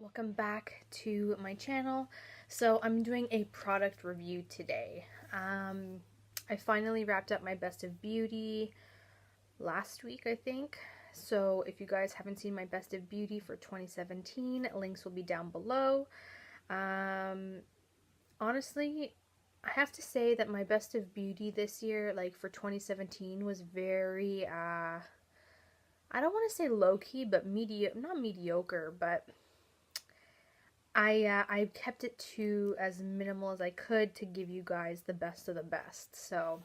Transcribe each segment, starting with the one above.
Welcome back to my channel. So I'm doing a product review today. I finally wrapped up my Best of Beauty last week, I think. So if you guys haven't seen my Best of Beauty for 2017, links will be down below. Honestly, I have to say that my Best of Beauty this year, like for 2017, was very, I don't want to say low-key, but not mediocre, but I kept it to as minimal as I could to give you guys the best of the best. So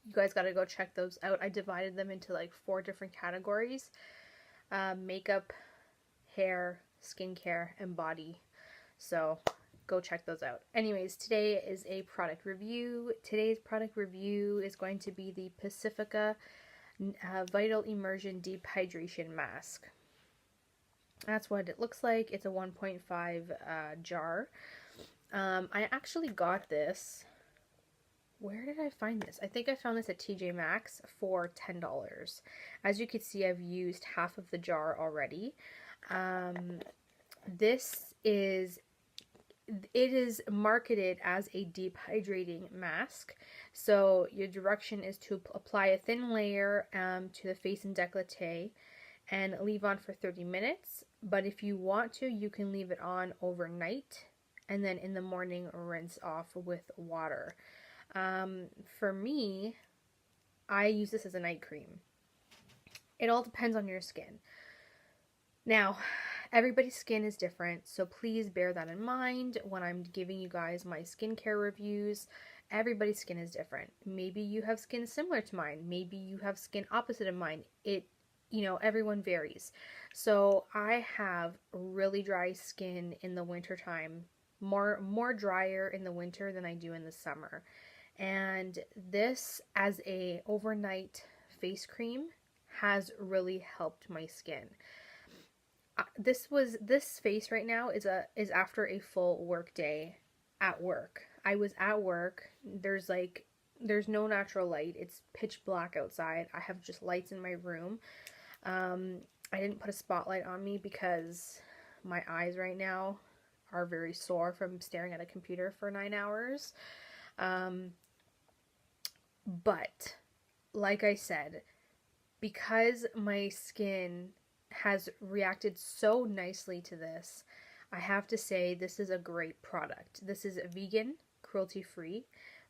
you guys got to go check those out. I divided them into like 4 different categories: makeup, hair, skincare, and body. So go check those out. Anyways, today is a product review. Today's product review is going to be the Pacifica Vital Immersion Deep Hydration Mask. That's what it looks like. It's a 1.5 jar. I actually got this. Where did I find this? I think I found this at TJ Maxx for $10. As you can see, I've used half of the jar already. It is marketed as a deep hydrating mask. So your direction is to apply a thin layer to the face and décolleté and leave on for 30 minutes. But if you want to, you can leave it on overnight and then in the morning rinse off with water. For me, I use this as a night cream. It all depends on your skin. Now, everybody's skin is different, so please bear that in mind when I'm giving you guys my skincare reviews. Everybody's skin is different. Maybe you have skin similar to mine. Maybe you have skin opposite of mine. Everyone varies. So I have really dry skin in the wintertime, more drier in the winter than I do in the summer. And this as a overnight face cream has really helped my skin. This face right now is after a full work day at work. I was at work. There's no natural light. It's pitch black outside. I have just lights in my room. I didn't put a spotlight on me because my eyes right now are very sore from staring at a computer for 9 hours. But like I said, because my skin has reacted so nicely to this, I have to say this is a great product. This is vegan, cruelty-free,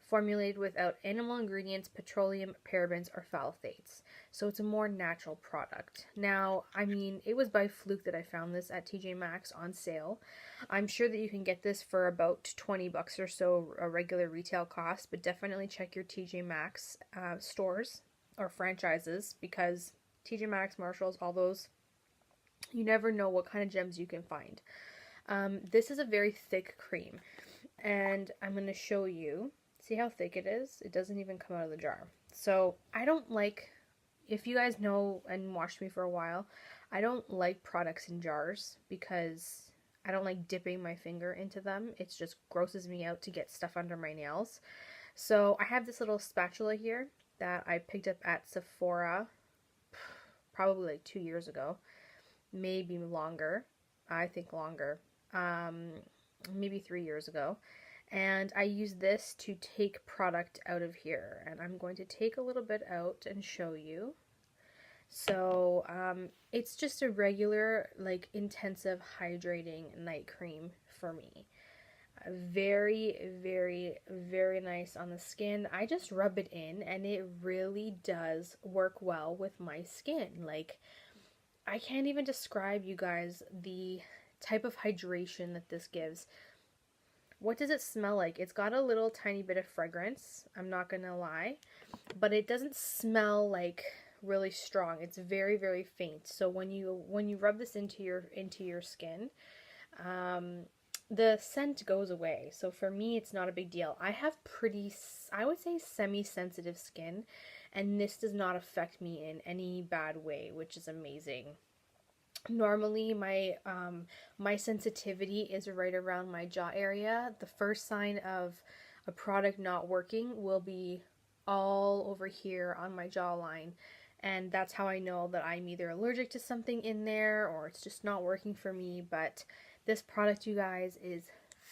formulated without animal ingredients, petroleum, parabens, or phthalates. So it's a more natural product. Now, I mean, it was by fluke that I found this at TJ Maxx on sale. I'm sure that you can get this for about 20 bucks or so, a regular retail cost, but definitely check your TJ Maxx stores or franchises, because TJ Maxx, Marshalls, all those, you never know what kind of gems you can find. This is a very thick cream, and I'm going to show you. See how thick it is? It doesn't even come out of the jar. So I don't like, if you guys know and watched me for a while, I don't like products in jars because I don't like dipping my finger into them. It just grosses me out to get stuff under my nails. So I have this little spatula here that I picked up at Sephora probably like 2 years ago. Maybe longer. I think longer. Maybe 3 years ago. And I use this to take product out of here. And I'm going to take a little bit out and show you. So, it's just a regular, like, intensive hydrating night cream for me. Very, very, very nice on the skin. I just rub it in and it really does work well with my skin. Like, I can't even describe you guys the type of hydration that this gives. What does it smell like? It's got a little tiny bit of fragrance, I'm not gonna lie, but it doesn't smell like really strong. It's very, very faint. So when you rub this into your skin, the scent goes away. So for me, it's not a big deal. I have pretty, I would say, semi-sensitive skin, and this does not affect me in any bad way, which is amazing. Normally, my sensitivity is right around my jaw area. The first sign of a product not working will be all over here on my jawline, and that's how I know that I'm either allergic to something in there or it's just not working for me. But this product, you guys, is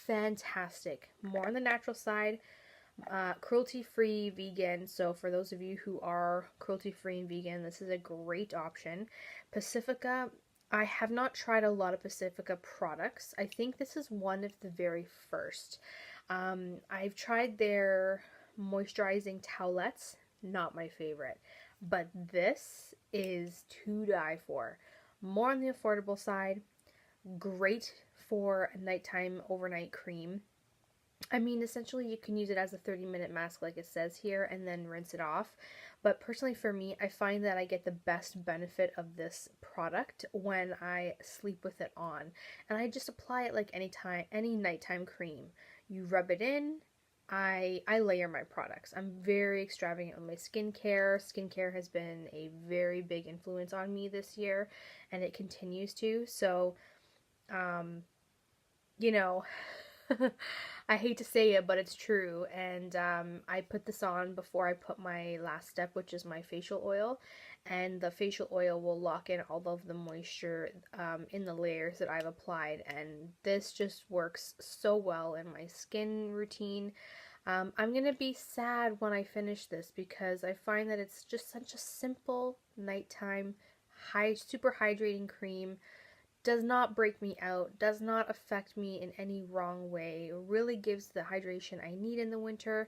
fantastic. More on the natural side, cruelty-free, vegan. So for those of you who are cruelty-free and vegan, this is a great option. Pacifica, I have not tried a lot of Pacifica products. I think this is one of the very first. I've tried their moisturizing towelettes, not my favorite, but this is to die for. More on the affordable side, great for a nighttime overnight cream. I mean, essentially, you can use it as a 30-minute mask, like it says here, and then rinse it off. But personally, for me, I find that I get the best benefit of this product when I sleep with it on. And I just apply it like any nighttime cream. You rub it in. I layer my products. I'm very extravagant with my skincare. Skincare has been a very big influence on me this year, and it continues to. So, um, you know, I hate to say it, but it's true. And I put this on before I put my last step, which is my facial oil. And the facial oil will lock in all of the moisture in the layers that I've applied. And this just works so well in my skin routine. I'm going to be sad when I finish this because I find that it's just such a simple nighttime, super hydrating cream. Does not break me out, does not affect me in any wrong way. It really gives the hydration I need in the winter.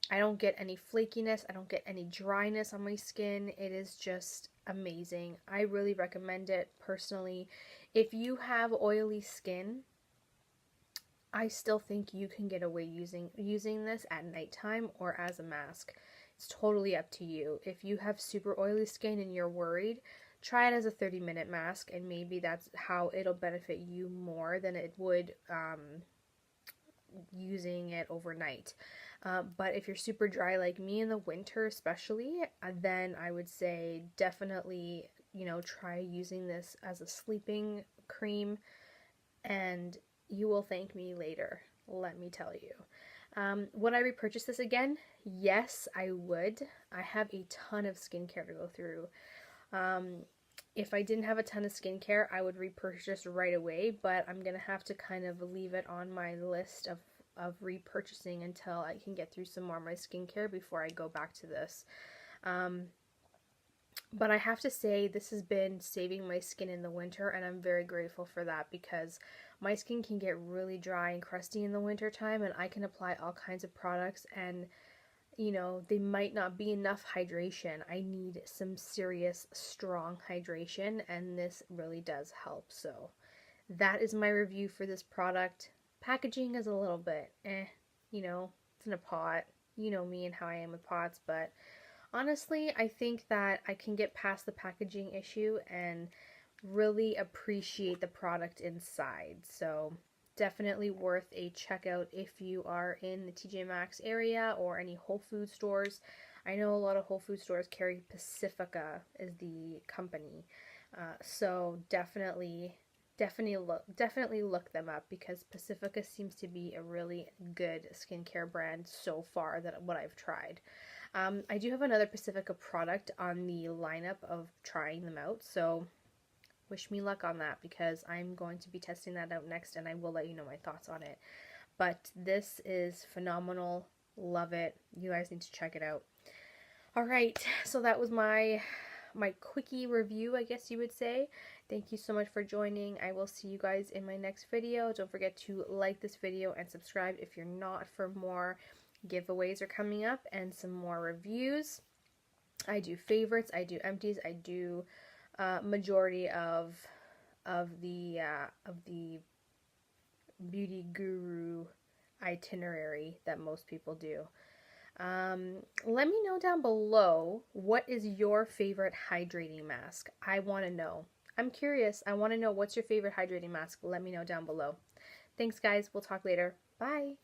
I don't get any flakiness, I don't get any dryness on my skin. It is just amazing. I really recommend it personally. If you have oily skin, I still think you can get away using this at nighttime or as a mask. It's totally up to you. If you have super oily skin and you're worried, try it as a 30-minute mask, and maybe that's how it'll benefit you more than it would using it overnight. But if you're super dry like me in the winter especially, then I would say definitely, try using this as a sleeping cream, and you will thank me later, let me tell you. Would I repurchase this again? Yes, I would. I have a ton of skincare to go through. If I didn't have a ton of skincare, I would repurchase right away, but I'm going to have to kind of leave it on my list of repurchasing until I can get through some more of my skincare before I go back to this. But I have to say, this has been saving my skin in the winter, and I'm very grateful for that because my skin can get really dry and crusty in the winter time, and I can apply all kinds of products, and they might not be enough hydration. I need some serious, strong hydration, and this really does help. So that is my review for this product. Packaging is a little bit it's in a pot. You know me and how I am with pots, but honestly, I think that I can get past the packaging issue and really appreciate the product inside. So definitely worth a checkout if you are in the TJ Maxx area or any Whole Food stores. I know a lot of Whole Food stores carry Pacifica as the company, so definitely look them up because Pacifica seems to be a really good skincare brand so far that what I've tried. I do have another Pacifica product on the lineup of trying them out, so wish me luck on that because I'm going to be testing that out next, and I will let you know my thoughts on it. But this is phenomenal. Love it. You guys need to check it out. Alright, so that was my quickie review, I guess you would say. Thank you so much for joining. I will see you guys in my next video. Don't forget to like this video and subscribe if you're not, for more giveaways are coming up and some more reviews. I do favorites, I do empties, I do majority of the beauty guru itinerary that most people do. Let me know down below, what is your favorite hydrating mask? I want to know. I'm curious. I want to know, what's your favorite hydrating mask? Let me know down below. Thanks guys. We'll talk later. Bye.